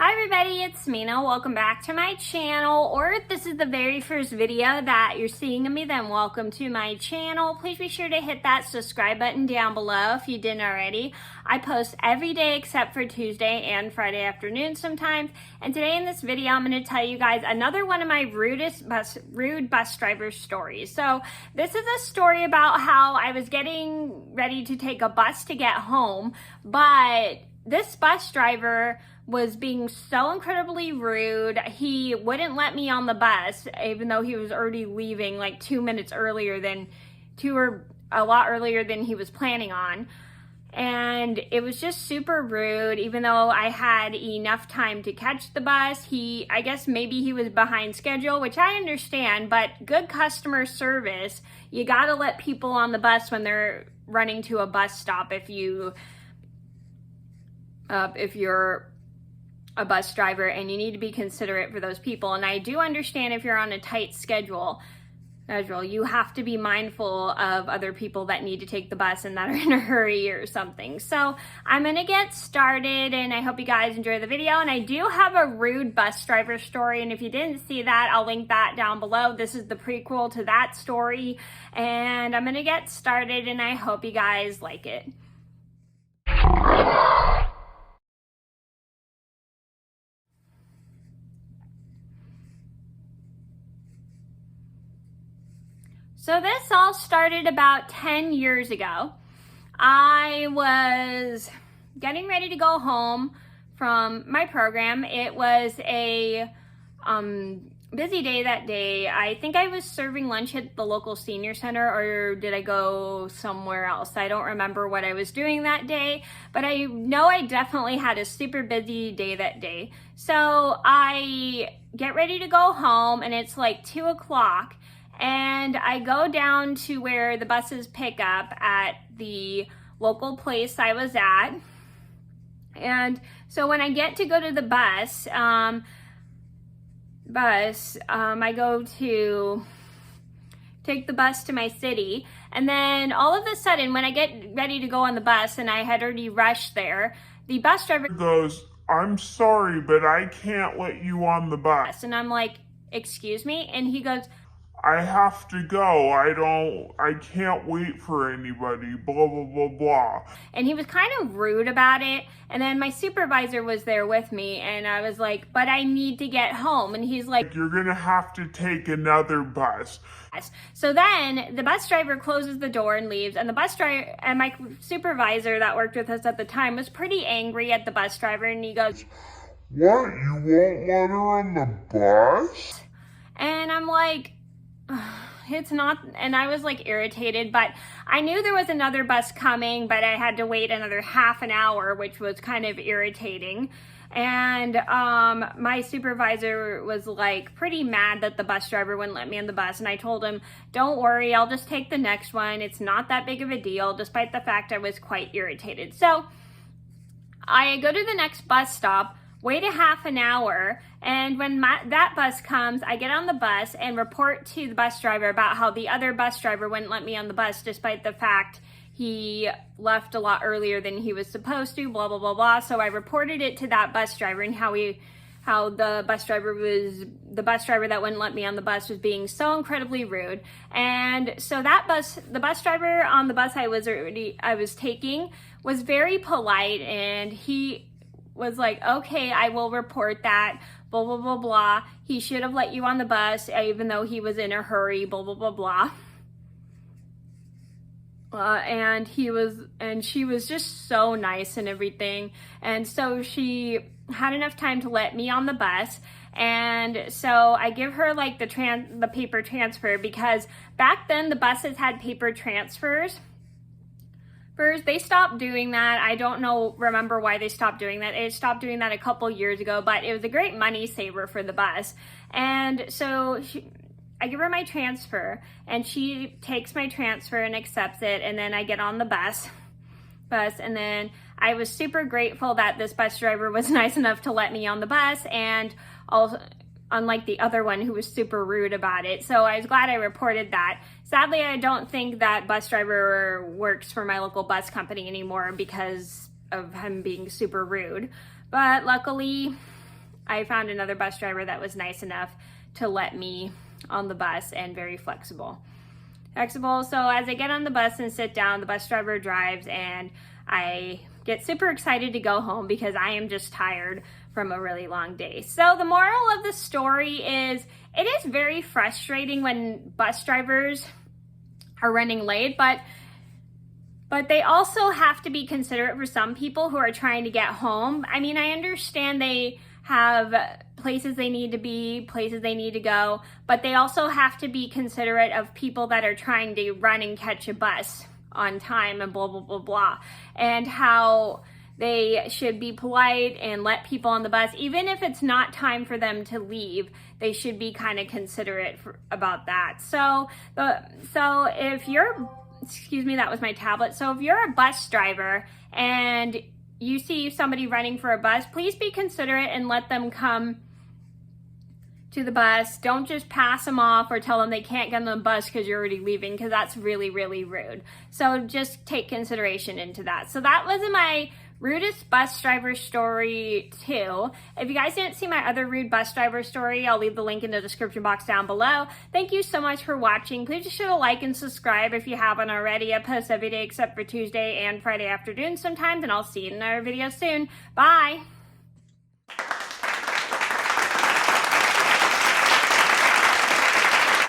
Hi everybody, it's Mena. Welcome back to my channel, or if this is the very first video that you're seeing of me, then welcome to my channel. Please be sure to hit that subscribe button down below if you didn't already. I post every day except for Tuesday and Friday afternoon sometimes. And today in this video, I'm going to tell you guys another one of my rude bus driver stories. So this is a story about how I was getting ready to take a bus to get home, but this bus driver was being so incredibly rude. He wouldn't let me on the bus, even though he was already leaving like 2 minutes earlier than, a lot earlier than he was planning on. And it was just super rude, even though I had enough time to catch the bus. I guess maybe he was behind schedule, which I understand, but good customer service. You gotta let people on the bus when they're running to a bus stop if you're a bus driver, and you need to be considerate for those people. And I do understand if you're on a tight schedule, you have to be mindful of other people that need to take the bus and that are in a hurry or something. So I'm gonna get started, and I hope you guys enjoy the video. And I do have a rude bus driver story, and if you didn't see that, I'll link that down below. This is the prequel to that story, and I'm gonna get started, and I hope you guys like it. So this all started about 10 years ago. I was getting ready to go home from my program. It was a busy day that day. I think I was serving lunch at the local senior center, or did I go somewhere else? I don't remember what I was doing that day, but I know I definitely had a super busy day that day. So I get ready to go home, and it's like 2 o'clock. And I go down to where the buses pick up at the local place I was at. And so when I get to go to the bus, I go to take the bus to my city. And then all of a sudden, when I get ready to go on the bus, and I had already rushed there, the bus driver goes, "I'm sorry, but I can't let you on the bus." And I'm like, "Excuse me?" And he goes, "I have to go. I can't wait for anybody, blah, blah, blah, blah." And he was kind of rude about it. And then my supervisor was there with me, and I was like, "But I need to get home." And he's like, "You're gonna have to take another bus." So then the bus driver closes the door and leaves, and the bus driver and my supervisor that worked with us at the time was pretty angry at the bus driver, and he goes, "What, you won't let her on the bus?" And I'm like, it's not, and I was like irritated, but I knew there was another bus coming, but I had to wait another half an hour, which was kind of irritating. And my supervisor was like pretty mad that the bus driver wouldn't let me on the bus, and I told him, "Don't worry, I'll just take the next one. It's not that big of a deal," despite the fact I was quite irritated. So I go to the next bus stop, wait a half an hour, and when that bus comes, I get on the bus and report to the bus driver about how the other bus driver wouldn't let me on the bus, despite the fact he left a lot earlier than he was supposed to, blah, blah, blah, blah. So I reported it to that bus driver, and how the bus driver that wouldn't let me on the bus was being so incredibly rude. And so the bus driver on the bus I was taking was very polite, and he was like, "Okay, I will report that, blah, blah, blah, blah. He should have let you on the bus, even though he was in a hurry, blah, blah, blah, blah." And she was just so nice and everything. And so she had enough time to let me on the bus. And so I give her like the paper transfer, because back then the buses had paper transfers. They stopped doing that. I don't remember why they stopped doing that. They stopped doing that a couple years ago, but it was a great money saver for the bus. And so I give her my transfer, and she takes my transfer and accepts it, and then I get on the bus, and then I was super grateful that this bus driver was nice enough to let me on the bus, and also, unlike the other one who was super rude about it. So I was glad I reported that. Sadly, I don't think that bus driver works for my local bus company anymore because of him being super rude. But luckily, I found another bus driver that was nice enough to let me on the bus and very flexible. So as I get on the bus and sit down, the bus driver drives and I get super excited to go home because I am just tired from a really long day. So the moral of the story is it is very frustrating when bus drivers are running late, but they also have to be considerate for some people who are trying to get home. I mean, I understand they have places they need to be, places they need to go, but they also have to be considerate of people that are trying to run and catch a bus on time and blah, blah, blah, blah, and how they should be polite and let people on the bus, even if it's not time for them to leave, they should be kind of considerate about that. So if you're, excuse me, that was my tablet. So if you're a bus driver and you see somebody running for a bus, please be considerate and let them come to the bus. Don't just pass them off or tell them they can't get on the bus because you're already leaving, because that's really, really rude. So just take consideration into that. So that was my rudest bus driver story 2. If you guys didn't see my other rude bus driver story, I'll leave the link in the description box down below. Thank you so much for watching. Please just show a like and subscribe if you haven't already. I post every day except for Tuesday and Friday afternoon sometimes, and I'll see you in another video soon. Bye!